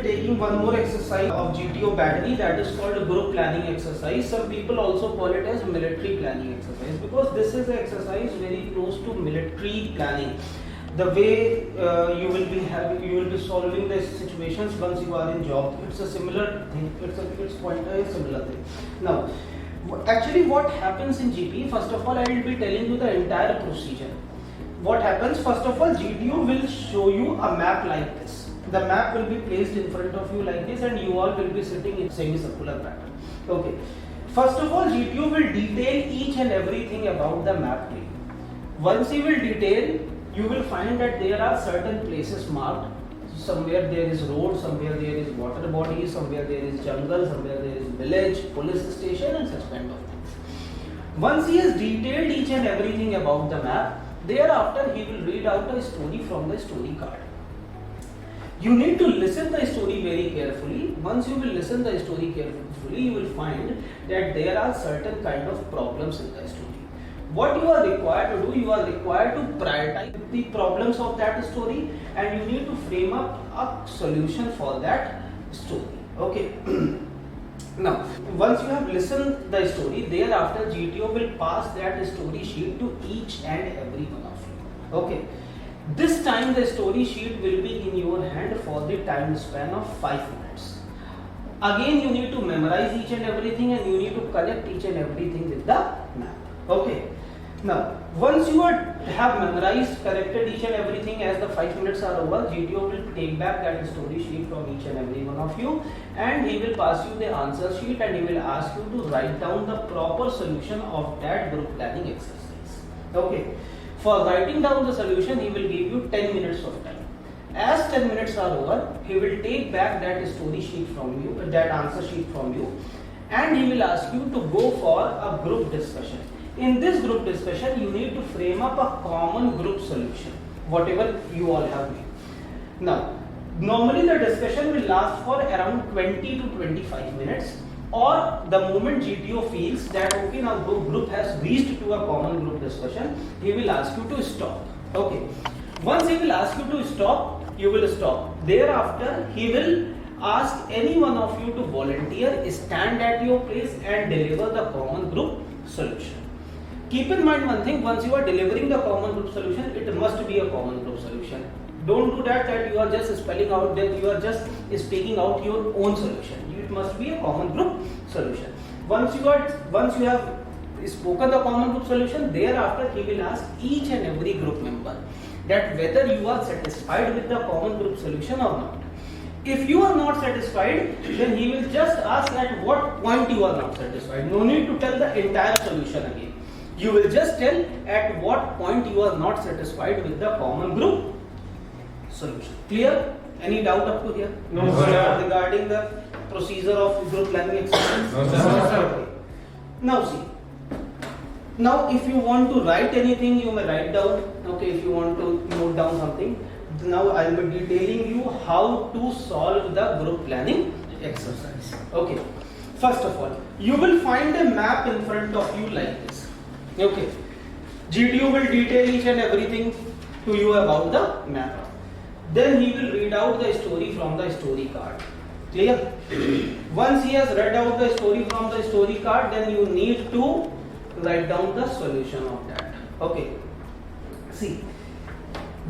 taking one more exercise of GTO battery, that is called group planning exercise. Some people also call it as military planning exercise, because this is an exercise very close to military planning. The way you will be solving the situations once you are in job. It's a similar thing. It's quite a similar thing. Now, actually, what happens in GPE? First of all, I will be telling you the entire procedure. What happens? First of all, GTO will show you a map like this. The map will be placed in front of you like this, and you all will be sitting in semicircular pattern. Okay. First of all, GTO will detail each and everything about the map to you. Once he will detail, you will find that there are certain places marked. Somewhere there is road, somewhere there is water body, somewhere there is jungle, somewhere there is village, police station, and such kind of things. Once he has detailed each and everything about the map, thereafter he will read out a story from the story card. You need to listen the story very carefully. Once you will listen the story carefully, you will find that there are certain kind of problems in the story. What you are required to do, you are required to prioritize the problems of that story, and you need to frame up a solution for that story. Okay. Now, once you have listened the story, thereafter GTO will pass that story sheet to each and every one of you. Okay. This time the story sheet will be in your hand for the time span of 5 minutes. Again, you need to memorize each and everything, and you need to connect each and everything with the map. Okay. Now, once you have memorized, corrected each and everything, as the 5 minutes are over, GTO will take back that story sheet from each and every one of you, and he will pass you the answer sheet, and he will ask you to write down the proper solution of that group planning exercise. Okay. For writing down the solution, he will give you 10 minutes of time. As 10 minutes are over, he will take back that story sheet from you, that answer sheet from you, and he will ask you to go for a group discussion. In this group discussion, you need to frame up a common group solution, whatever you all have made. Now, normally the discussion will last for around 20 to 25 minutes, or the moment GTO feels that okay, now group has reached to a common group discussion, he will ask you to stop. Okay. Once he will ask you to stop, you will stop. Thereafter, he will ask any one of you to volunteer, stand at your place, and deliver the common group solution. Keep in mind one thing, once you are delivering the common group solution, it must be a common group solution. Don't do that you are just spelling out, that you are just speaking out your own solution. It must be a common group solution. Once you have spoken the common group solution, thereafter he will ask each and every group member that whether you are satisfied with the common group solution or not. If you are not satisfied, then he will just ask at what point you are not satisfied. No need to tell the entire solution again. You will just tell at what point you are not satisfied with the common group solution. Clear? Any doubt up to here? No, sir. Regarding the procedure of group planning exercise? No, sir. Okay. Now see. Now if you want to write anything, you may write down. Okay, if you want to note down something. Now I will be detailing you how to solve the group planning exercise. Okay. First of all, you will find a map in front of you like this. Okay. GTO will detail each and everything to you about the map. Then he will read out the story from the story card. Clear? Once he has read out the story from the story card, then you need to write down the solution of that. Okay. See,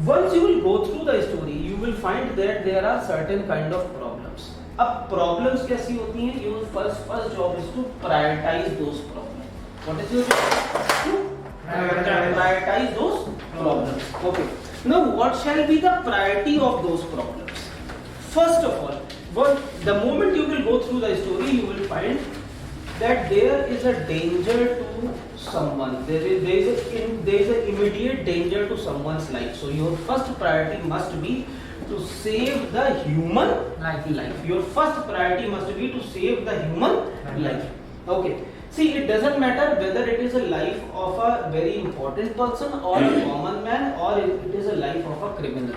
once you will go through the story, you will find that there are certain kind of problems. अब problems कैसी होती हैं? Your first job is to prioritize those problems. What is your job? To prioritize those problems. Okay. Now, what shall be the priority of those problems? First of all, the moment you will go through the story, you will find that there is a danger to someone. There is an immediate danger to someone's life. So your first priority must be to save the human life. Your first priority must be to save the human life. Okay. See, it doesn't matter whether it is a life of a very important person or a common man, or it is a life of a criminal.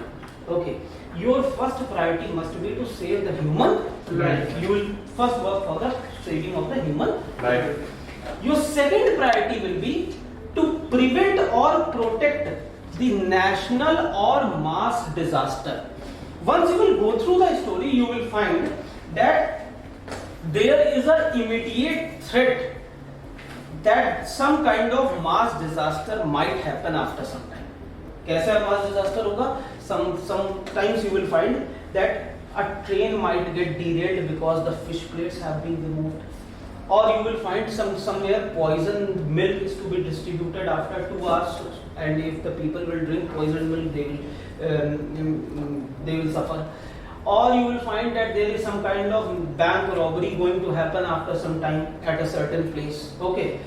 Okay. Your first priority must be to save the human life. You will first work for the saving of the human life. Your second priority will be to prevent or protect the national or mass disaster. Once you will go through the story, you will find that there is an immediate threat that some kind of mass disaster might happen after some time. कैसा mass disaster होगा? Sometimes you will find that a train might get derailed because the fish plates have been removed, or you will find somewhere poison milk is to be distributed after 2 hours, and if the people will drink poison milk, they will suffer. Or you will find that there is some kind of bank robbery going to happen after some time at a certain place. Okay.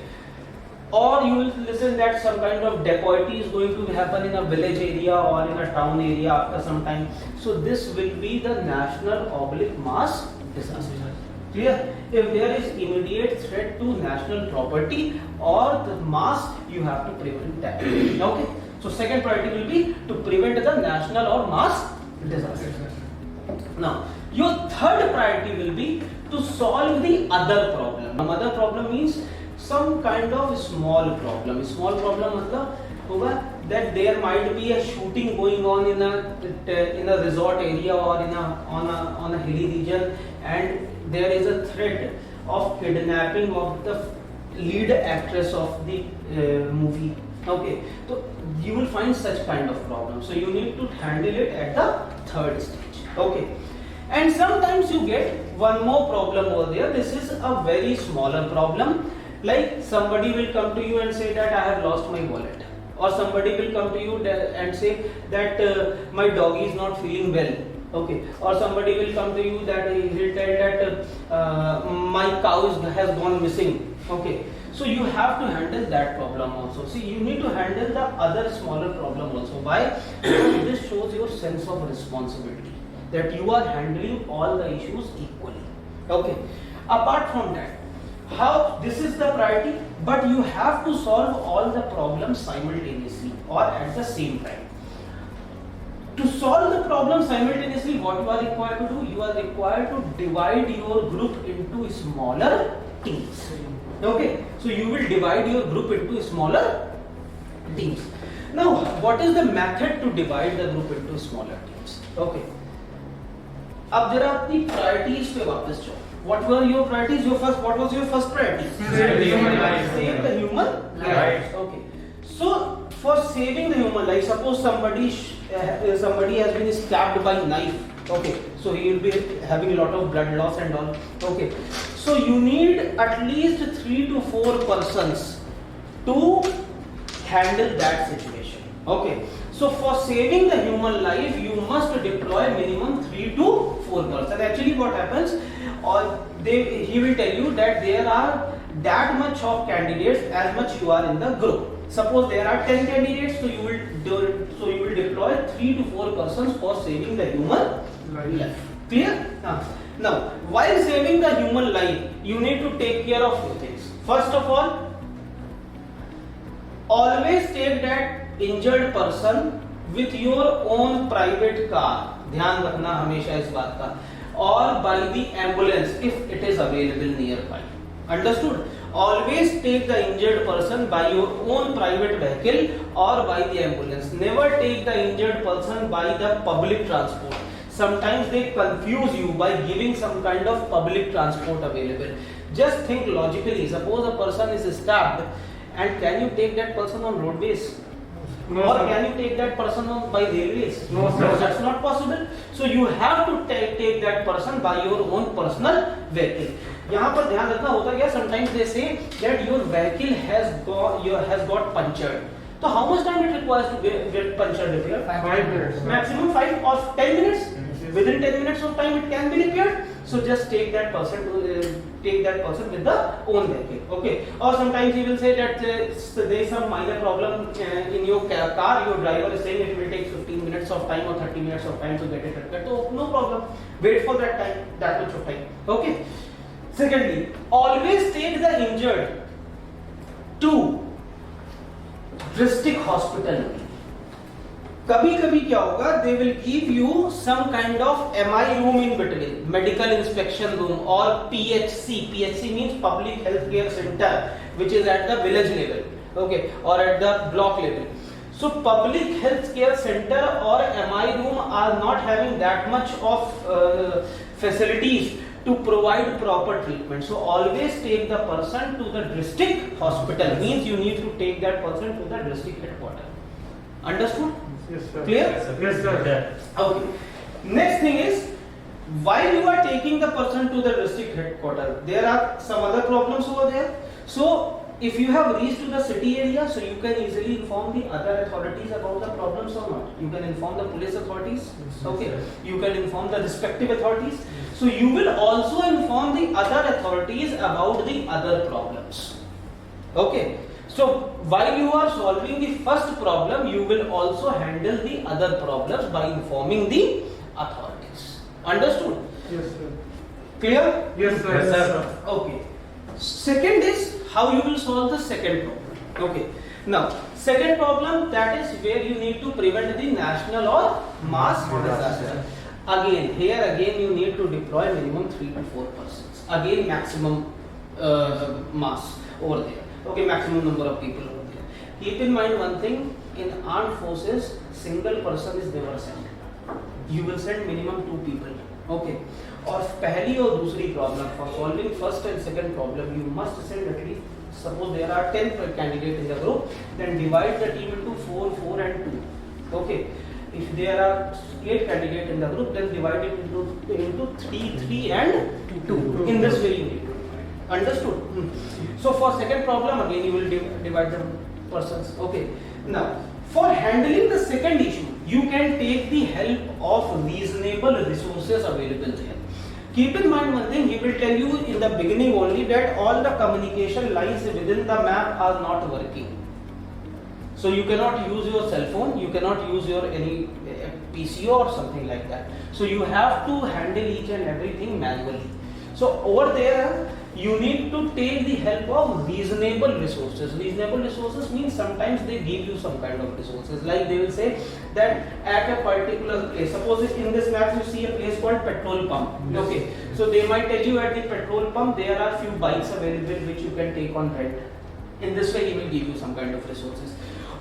Or you will listen that some kind of dacoity is going to happen in a village area or in a town area after some time. So this will be the national/mass disaster. Clear? If there is immediate threat to national property or the mass, you have to prevent that. Okay. So second priority will be to prevent the national or mass disaster. Now, your third priority will be to solve the other problem. Other problem means some kind of small problem. Small problem मतलब होगा that there might be a shooting going on in a resort area or on a hilly region, and there is a threat of kidnapping of the lead actress of the movie. Okay, so you will find such kind of problem. So you need to handle it at the third stage. Okay, and sometimes you get one more problem over there. This is a very smaller problem. Like somebody will come to you and say that I have lost my wallet, or somebody will come to you and say that my doggy is not feeling well. Okay, or somebody will come to you that he will tell that my cow has gone missing. Okay, so you have to handle that problem also. See, you need to handle the other smaller problem also. Why? This shows your sense of responsibility, that you are handling all the issues equally. Okay, apart from that, how this is the priority, but you have to solve all the problems simultaneously or at the same time. To solve the problem simultaneously, what you are required to do? You are required to divide your group into smaller teams. Okay, so you will divide your group into smaller teams. Now, what is the method to divide the group into smaller teams? Okay, अब जरा अपनी priorities पे वापस जाओ. What were your priorities? What was your first priority? Save the human life. Save the human life. Okay. So for saving the human life, suppose somebody has been stabbed by knife. Okay. So he will be having a lot of blood loss and all. Okay. So you need at least 3 to 4 persons to handle that situation. Okay. So for saving the human life, you must deploy minimum 3 to 4 persons. Actually, what happens? Or he will tell you that there are that much of candidates as much you are in the group. Suppose there are 10 candidates, so you will deploy 3 to 4 persons for saving the human life. Clear? Now, while saving the human life, you need to take care of few things. First of all, always take that injured person with your own private car. ध्यान रखना हमेशा इस बात का. Or by the ambulance if it is available nearby. Understood? Always take the injured person by your own private vehicle or by the ambulance. Never take the injured person by the public transport. Sometimes they confuse you by giving some kind of public transport available. Just think logically. Suppose a person is stabbed, and can you take that person on roadways? No, or sir. Can you take that person by railways? No, sir. That's not possible. So you have to take that person by your own personal vehicle. यहाँ पर ध्यान रखना होता क्या? Sometimes they say that your vehicle has got punctured. So how much time it requires to get punctured repaired? 5 minutes. Maximum 5 or 10 minutes. Within 10 minutes of time it can be repaired. So just take that person with the own vehicle. Okay. Or sometimes he will say that there is some minor problem in your car. Your driver is saying it will take 15 minutes of time or 30 minutes of time to get it repaired. So no problem. Wait for that time, that much of time. Okay. Secondly, always take the injured to district hospital. कभी कभी क्या होगा, they will give you some kind of MI room in between, medical inspection room, or PHC. PHC means public health care center, which is at the village level, okay, or at the block level. So public health care center or MI room are not having that much of facilities to provide proper treatment. So always take the person to the district hospital. Means you need to take that person to the district headquarters. Understood? Yes, sir. Clear? Yes, sir. Okay. Next thing is, while you are taking the person to the district headquarters, there are some other problems over there. So if you have reached to the city area, so you can easily inform the other authorities about the problems or not. You can inform the police authorities. Okay. You can inform the respective authorities. So you will also inform the other authorities about the other problems. Okay. So while you are solving the first problem, you will also handle the other problems by informing the authorities. Understood? Yes, sir. Clear? Yes, sir. Yes, sir. Okay. Second is how you will solve the second problem. Okay. Now, second problem, that is where you need to prevent the national or mass disaster. Again, you need to deploy minimum 3 to 4 persons. Again, maximum mass over there. Okay, maximum number of people over there. Keep in mind one thing, in armed forces, single person is never sent. You will send minimum 2 people. Okay. और पहली और दूसरी problem, for solving first and second problem, you must send at least, suppose there are 10 candidates in the group, then divide the team into 4, 4 and 2. Okay. If there are 8 candidates in the group, then divide it into 3, 3 and 2. In this way you need to divide. Understood? So for second problem, again you will divide the persons. Okay. Now, for handling the second issue, you can take the help of reasonable resources available there. Keep in mind one thing, he will tell you in the beginning only that all the communication lines within the map are not working. So you cannot use your cell phone, you cannot use your any PCO or something like that. So you have to handle each and everything manually. So over there, you need to take the help of reasonable resources. Reasonable resources means sometimes they give you some kind of resources. Like they will say that at a particular place, suppose in this map you see a place called petrol pump. Yes. Okay, so they might tell you at the petrol pump there are few bikes available which you can take on rent. In this way he will give you some kind of resources.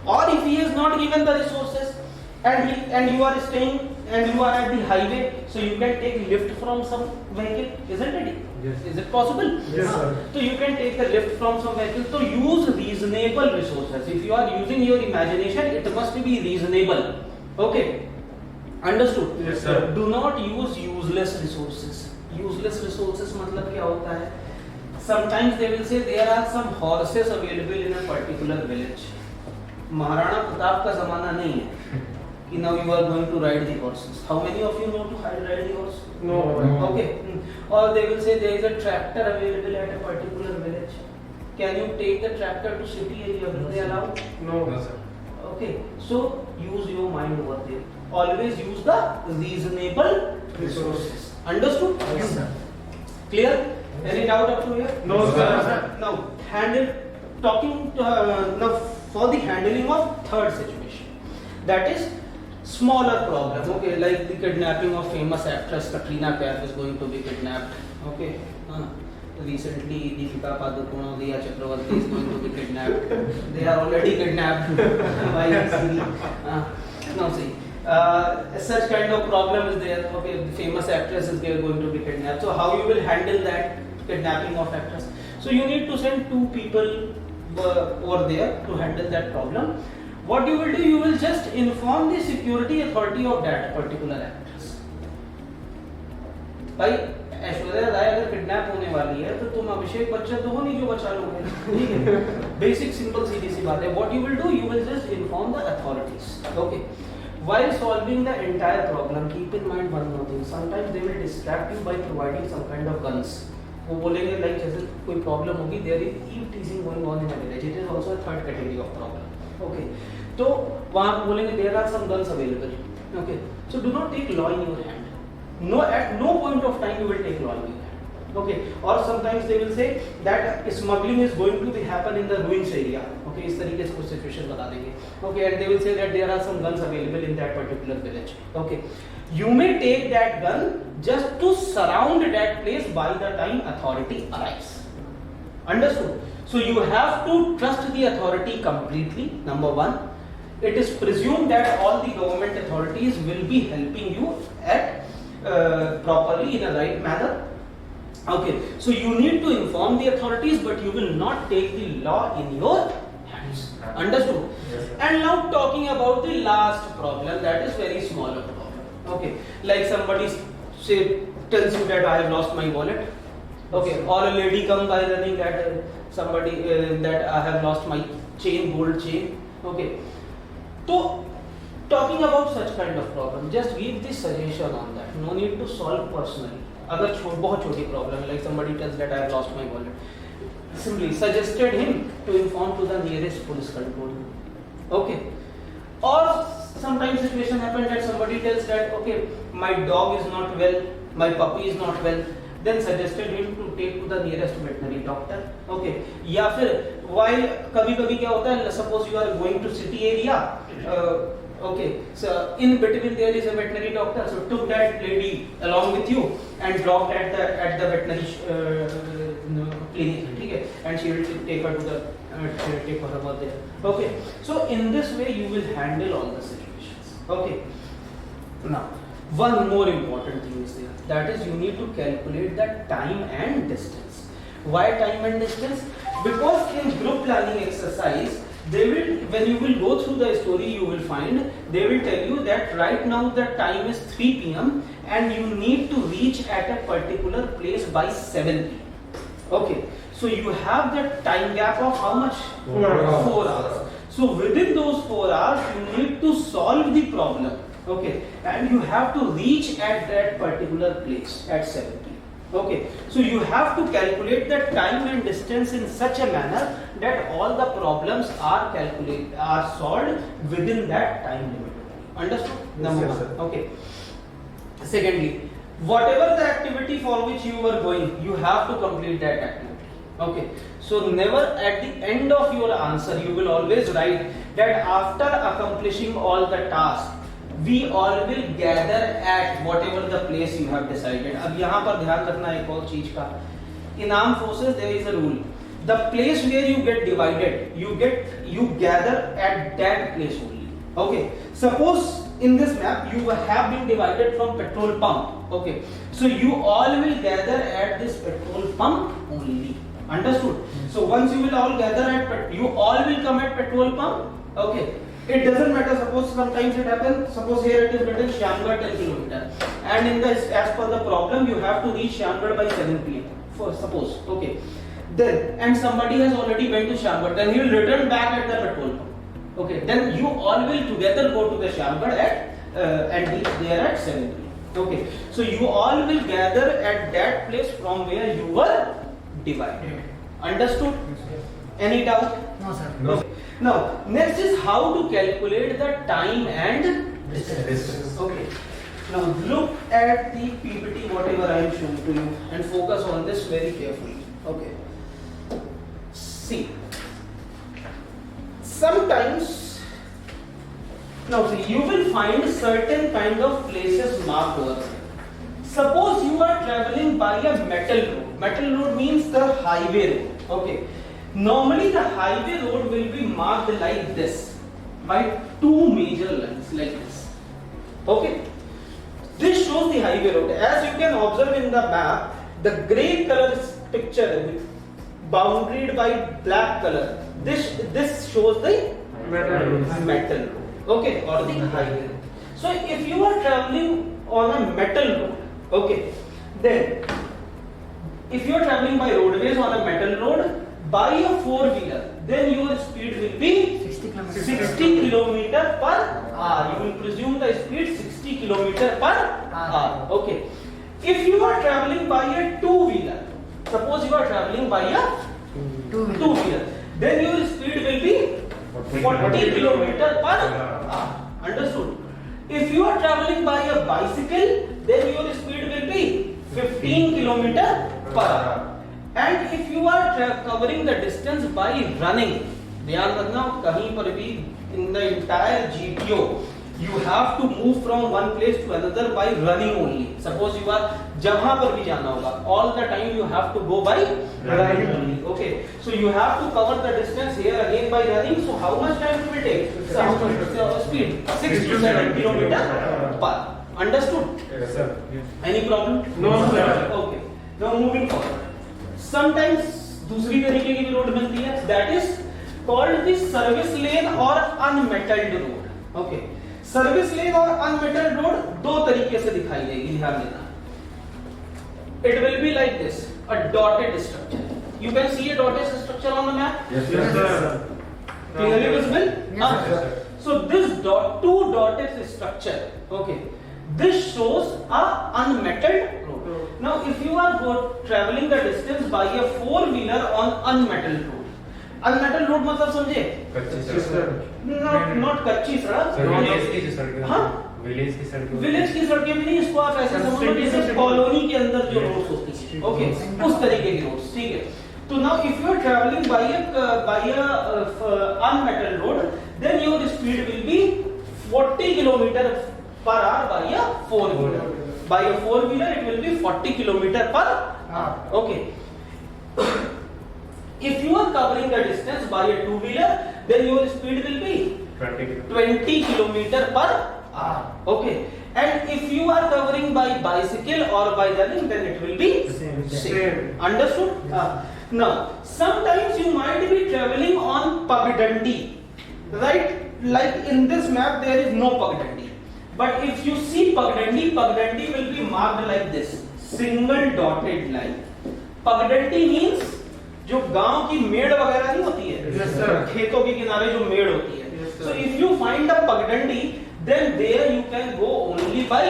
Or if he has not given the resources and you are staying and you are at the highway, so you can take lift from some vehicle, isn't it? Yes. Is it possible? Yes, sir. So you can take the lift from some vehicle. So use reasonable resources. If you are using your imagination, it must be reasonable. Okay. Understood? Yes, sir. Do not use useless resources. Useless resources मतलब क्या होता है? Sometimes they will say there are some horses available in a particular village. Maharana Pratap का जमाना नहीं है कि now you are going to ride the horses. How many of you know to ride the horse? No. Okay. Or they will say there is a tractor available at a particular village. Can you take the tractor to city area? Will they allow? No, sir. Okay. So use your mind over there. Always use the reasonable resources. Understood? Yes, sir. Clear? Any doubt up to here? No, sir. Now now for the handling of third situation, that is smaller problem. Okay, like the kidnapping of famous actress Katrina Kaif is going to be kidnapped. Okay, recently Deepika Padukone or Diya Chakravarti is going to be kidnapped. They are already kidnapped by CB. Now see. Such kind of problem is there. Okay, the famous actress is there going to be kidnapped. So how you will handle that kidnapping of actress? So you need to send 2 people over there to handle that problem. What you will do, you will just inform the security authority of that particular actress. भाई ऐश्वर्या राय अगर kidnap होने वाली है तो तुम अभिषेक बच्चन तो हो नहीं जो बचा लोगे, ठीक है? Basic simple सीधी सी बात है. What you will do, you will just inform the authorities. Okay. While solving the entire problem, keep in mind one more thing. Sometimes they will distract you by providing some kind of guns. वो बोलेंगे like जैसे कोई problem होगी, there is eve teasing going on in a village. It is also a third category of problem. Okay. तो वहाँ बोलेंगे there are some guns available. Okay. So do not take law in your hand. No, at no point of time you will take law in your hand. Okay. Or sometimes they will say that smuggling is going to be happen in the ruins area. Okay. इस तरीके से कुछ situation बता देंगे. Okay. And they will say that there are some guns available in that particular village. Okay. You may take that gun just to surround that place by the time authority arrives. Understood? So you have to trust the authority completely. Number one. it is presumed that all the government authorities will be helping you at properly in a right manner. Okay, so you need to inform the authorities, but you will not take the law in your hands. Understood? Yes, sir. And now talking about the last problem, that is very smaller problem. Okay, like somebody say tells you that I have lost my wallet. Okay, or a lady come by running that somebody that I have lost my chain, gold chain. Okay, so talking about such kind of problem, just give the suggestion on that. No need to solve personally. अगर बहुत छोटी problem, like somebody tells that I have lost my wallet, simply suggested him to inform to the nearest police control. Okay, or sometimes situation happens that somebody tells that okay, my dog is not well, my puppy is not well, then suggested him to take to the nearest veterinary doctor. Okay, या फिर while कभी-कभी क्या होता है, suppose you are going to city area, okay, so in between there is a veterinary doctor, so took that lady along with you and dropped at the veterinary clinic, okay, and she will take her to the take her over there. Okay, so in this way you will handle all the situations. Okay, now one more important thing is there, that is you need to calculate the time and distance. Why time and distance? Because in group planning exercise, they will, when you will go through the story, you will find they will tell you that right now the time is 3 p.m. and you need to reach at a particular place by 7 p.m. Okay, so you have that time gap of how much? 4 hours. So within those 4 hours, you need to solve the problem. Okay, and you have to reach at that particular place at 7 p.m. Okay, so you have to calculate the time and distance in such a manner that all the problems are solved within that time limit. Understood? Number Yes, one. sir. Okay. Secondly, whatever the activity for which you were going, you have to complete that activity. Okay, so never at the end of your answer you will always write that after accomplishing all the tasks, we all will gather at whatever the place you have decided. अब यहाँ पर ध्यान रखना एक और चीज का, in armed forces there is a rule, the place where you get divided, you gather at that place only. Okay, suppose in this map you have been divided from petrol pump. Okay, so you all will gather at this petrol pump only. Understood? So once you will all gather at, you all will come at petrol pump. Okay, it doesn't matter. Suppose sometimes it happens. Suppose here it is written Shyamgarh 10 km, and in this, as per the problem, you have to reach Shyamgarh by 7 p.m. For suppose, okay, then and somebody has already went to Shyamgarh, then he will return back at the petrol pump. Okay, then you all will together go to the Shyamgarh and reach there at 7 p.m. Okay, so you all will gather at that place from where you were divided. Understood? Any doubt? No, sir. No. Okay. Now, next is how to calculate the time and Distance. okay. Now look at the PPT whatever I am showing to you and focus on this very carefully. Okay. See. Sometimes, now see, you will find certain kind of places marked over there. Suppose you are traveling by a metal road. Metal road means the highway road. Okay. Normally the highway road will be marked like this by two major lines like this. Okay. This shows the highway road. As you can observe in the map, the grey color picture boundaried by black color. This shows the metal road. Okay, or the highway road. So if you are traveling on a metal road, okay, then if you are traveling by roadways on a metal road, by a four-wheeler, then your speed will be 60 km per hour. You will presume the speed 60 km per hour. Okay. If you are traveling by a two-wheeler, suppose you are traveling by a two-wheeler, then your speed will be 40 km per hour. Understood? If you are traveling by a bicycle, then your speed will be 15 km per hour. And if you are covering the distance by running, ध्यान रखना कहीं पर भी in the entire GTO, You have to move from one place to another by running only. Suppose you are जहां पर भी जाना होगा, all the time you have to go by running only. Okay, so you have to cover the distance here again by running. So how much time it will take? So how much speed? 6 to 7 kilometer per. Understood? Yes, sir. Any problem? No, sir. Okay. Now moving forward. Sometimes दूसरी तरीके की road बनती है, that is called the service lane or unmetalled road. Okay. Service lane और unmetalled road दो तरीके से दिखाई देगी, ध्यान देना. It will be like this, a dotted structure. You can see a dotted structure on the map. Yes, sir. Clearly visible? Yes, sir. So this two dotted structure, okay, this shows a unmetalled road. Now if you are traveling the distance by a four-wheeler on unmetalled road, unmetalled road मतलब समझे? कच्ची सड़क. Not कच्ची सड़क. Village की सड़क. हाँ? Village की सड़क. विलेज की सड़कें भी नहीं, इसको आप ऐसे समझो जैसे कॉलोनी के अंदर जो रोड्स होती हैं. ओके, उस तरीके की रोड्स, ठीक है. तो now if you are traveling by a unmetalled road, then your speed will be 40 kilometer per hour by a four-wheeler. By a four-wheeler it will be 40 kilometer per hour. Okay. If you are covering the distance by a two-wheeler, then your speed will be 20 kilometer per hour. Okay. And if you are covering by bicycle or by running, then it will be same. Understood? Now, sometimes you might be traveling on Pagdandi, right? Like in this map, there is no Pagdandi. But if you see Pagdandi, Pagdandi will be marked like this, single dotted line. Pagdandi means जो गांव की मेड़ वगैरह नहीं होती है, yes, sir. खेतों के किनारे जो मेड़ होती है. Yes, so if you find a Pagdandi, then there you can go only by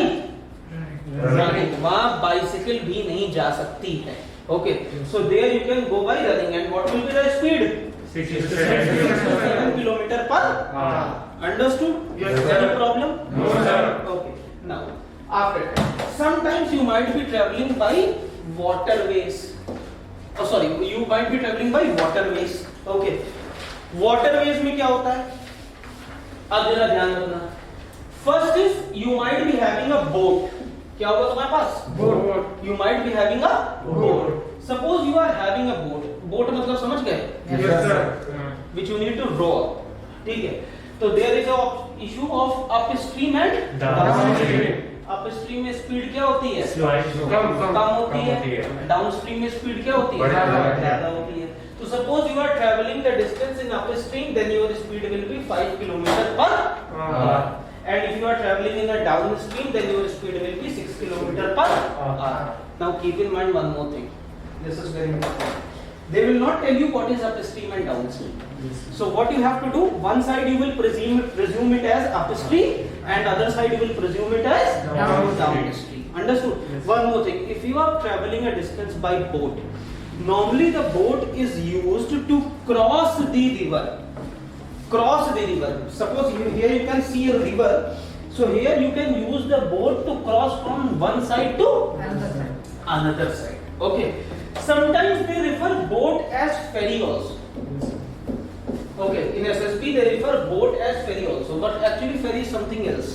running. वहाँ बाइसिकल भी नहीं जा सकती है. Okay, so there you can go by running, and what will be the speed? 7 kilometer per hour. Understood? Yes, sir. Any problem? No, sir. Okay. Now, after that, sometimes you might be traveling by waterways. Oh, sorry, you might be traveling by waterways. Okay. Waterways में क्या होता है? अब जरा ध्यान रखना. First is you might be having a boat. क्या होगा तुम्हारे पास? Boat. You might be having a boat. Suppose you are having a boat. Boat मतलब समझ गए? Yes, sir. Which you need to row. ठीक है. तो there is a issue of upstream and downstream. Upstream में स्पीड क्या होती है? कम होती है. डाउनस्ट्रीम में स्पीड क्या होती है? ज्यादा होती है. तो suppose you are travelling the distance in upstream, then your speed will be 5 kilometre per hour. And if you are travelling in a downstream, then your speed will be 6 kilometre per hour. Now keep in mind one more thing. This is very important. They will not tell you what is upstream and downstream. So what you have to do, one side you will presume it as upstream, and other side you will presume it as downstream. Understood? Yes. One more thing, if you are traveling a distance by boat, normally the boat is used to cross the river. Cross the river. Suppose here you can see a river. So here you can use the boat to cross from one side to another side. Okay. Sometimes they refer boat as ferry also. Okay, in SSB they refer boat as ferry also, but actually ferry is something else.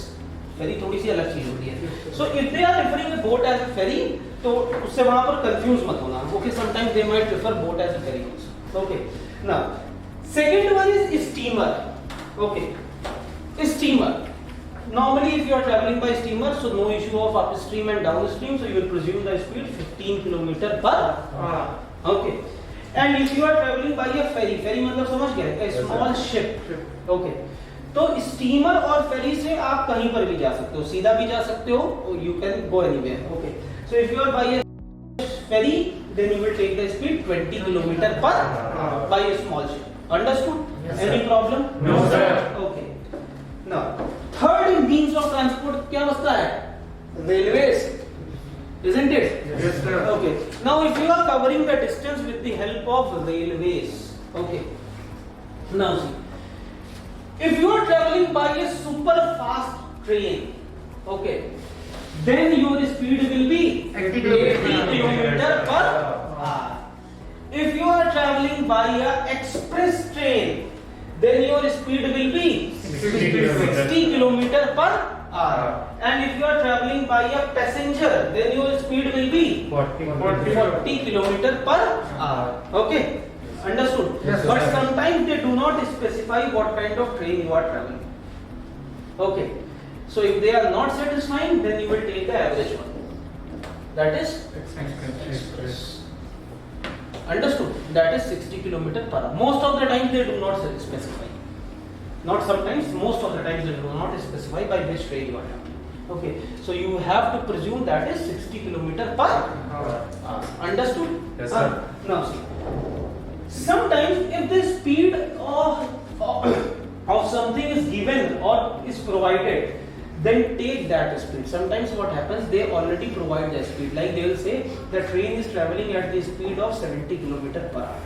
Ferry थोड़ी सी अलग चीज होती है. So if they are referring a boat as a ferry, तो उससे वहाँ पर confuse मत होना. Okay, sometimes they might refer boat as a ferry also. Okay. Now, second one is steamer. Okay, steamer. Normally, if you are traveling by steamer, so no issue of upstream and downstream, so you will presume the speed 15 kilometer per hour. Okay. And if you are traveling by a ferry, ferry मतलब समझ गए? A small ship. Okay. तो steamer और ferry से आप कहीं पर भी जा सकते हो, सीधा भी जा सकते हो, you can go anywhere. Okay. So if you are by a ferry, then you will take the speed 20 kilometer per hour by a small ship. Understood? Yes, Any sir. problem? No, sir. Okay. Now, third means of transport क्या बचता है? Railways, isn't it? Yes, sir. Okay. Now, if you are covering the distance with the help of railways, okay. Now see, if you are traveling by a super fast train, okay, then your speed will be 80 kilometer per hour. If you are traveling by a express train, then your speed will be 60 kilometer per hour. And if you are traveling by a passenger, then your speed will be 40 kilometer per hour. Okay, understood? Yes, but sir. sometimes they do not specify what kind of train you are traveling. Okay, so if they are not satisfying, then you will take the average one. That is express. Understood? That is 60 kilometer per hour. Most of the time they do not specify. Not sometimes, most of the times they do not specify by which train you are traveling. Okay, so you have to presume that is 60 kilometer per hour. Understood? Yes, sir. Now see, sometimes if the speed of something is given or is provided, then take that speed. Sometimes what happens, they already provide the speed, like they will say the train is traveling at the speed of 70 kilometer per hour.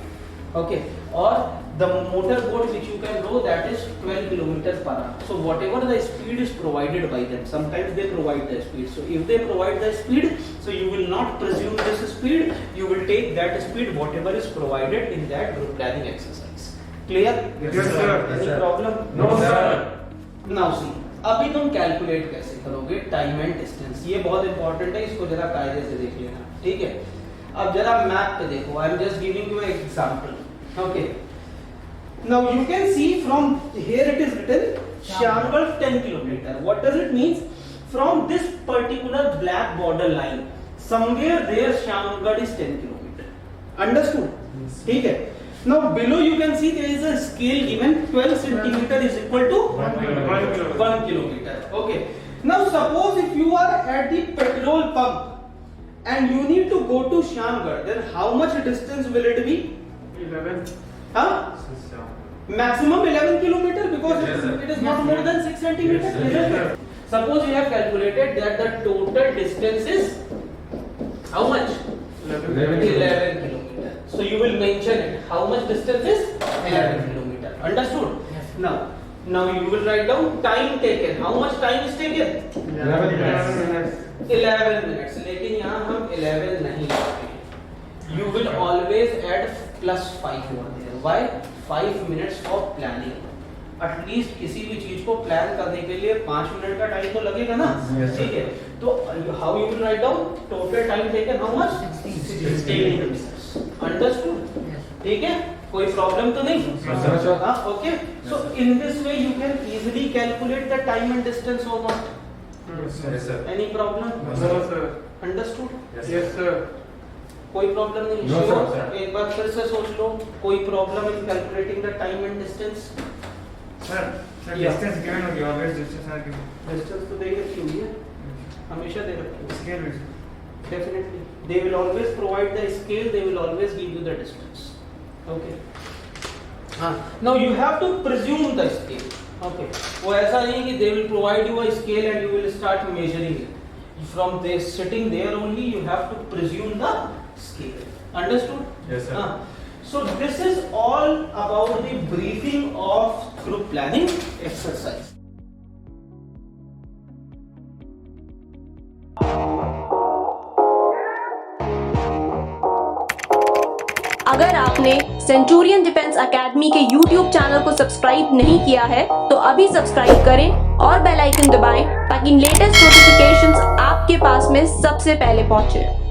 Okay, or the motor boat which you can row, that is 12 kilometers per hour. So whatever the speed is provided by them, sometimes they provide the speed. So if they provide the speed, so you will not presume this speed, you will take that speed whatever is provided in that group planning exercise. Clear? Yes, sir. Any problem? No, sir. Now see, अभी तुम calculate कैसे करोगे time and distance, ये बहुत important है, इसको जरा कायदे से देख लेना, ठीक है? अब जरा मैप पे देखो, I am just giving you an example. Okay, now you can see from here it is written Shamgarh 10 kilometer. What does it mean? From this particular black border line, somewhere there Shamgarh is 10 kilometer. Understood? ठीक है? Now below you can see there is a scale given, 12 centimeter is equal to 1 kilometer. Okay. Now suppose if you are at the petrol pump and you need to go to Shamgarh, then how much distance will it be? 11. Huh? Maximum 11 kilometer, because it is not more than 6 centimeters. Yes, Suppose you have calculated that the total distance is how much? 11 kilometer. So you will mention it. How much distance is 11 kilometer. Understood? Yes. Now you will write down time taken. How much time is taken? 11 minutes. 11 minutes. लेकिन यहाँ हम 11 नहीं लिखेंगे. You will always add +5 over there. Why? 5 minutes of planning. At least किसी भी चीज को plan करने के लिए 5 मिनट का टाइम तो लगेगा ना. ठीक है, तो how you will write down total time taken how much? 16 minutes. Understood? ठीक है, कोई प्रॉब्लम तो नहीं? हाँ, okay. So in this way you can easily calculate the time and distance और not. Yes, sir. Any problem? No, sir. Understood? Yes, sir. कोई problem नहीं? No, Sure? sir. एक बार फिर से सोच लो, कोई problem in calculating the time and distance? Sir, Yeah. distance given होगी, always distance are given. Distance तो दे रखी हुई है, हमेशा दे रखी है. Scale with. Definitely, they will always provide the scale. They will always give you the distance. Okay. Now you have to presume the scale. Okay. वो ऐसा नहीं कि they will provide you a scale and you will start measuring it. From there, sitting there only, you have to presume the scale. Understood? Yes, sir. So this is all about the briefing of group planning exercise. अगर आपने Centurion defence academy के YouTube channel को subscribe नहीं किया है तो अभी subscribe करें और बेल आइकन दबाएं ताकि लेटेस्ट नोटिफिकेशंस आपके पास में सबसे पहले पहुंचे.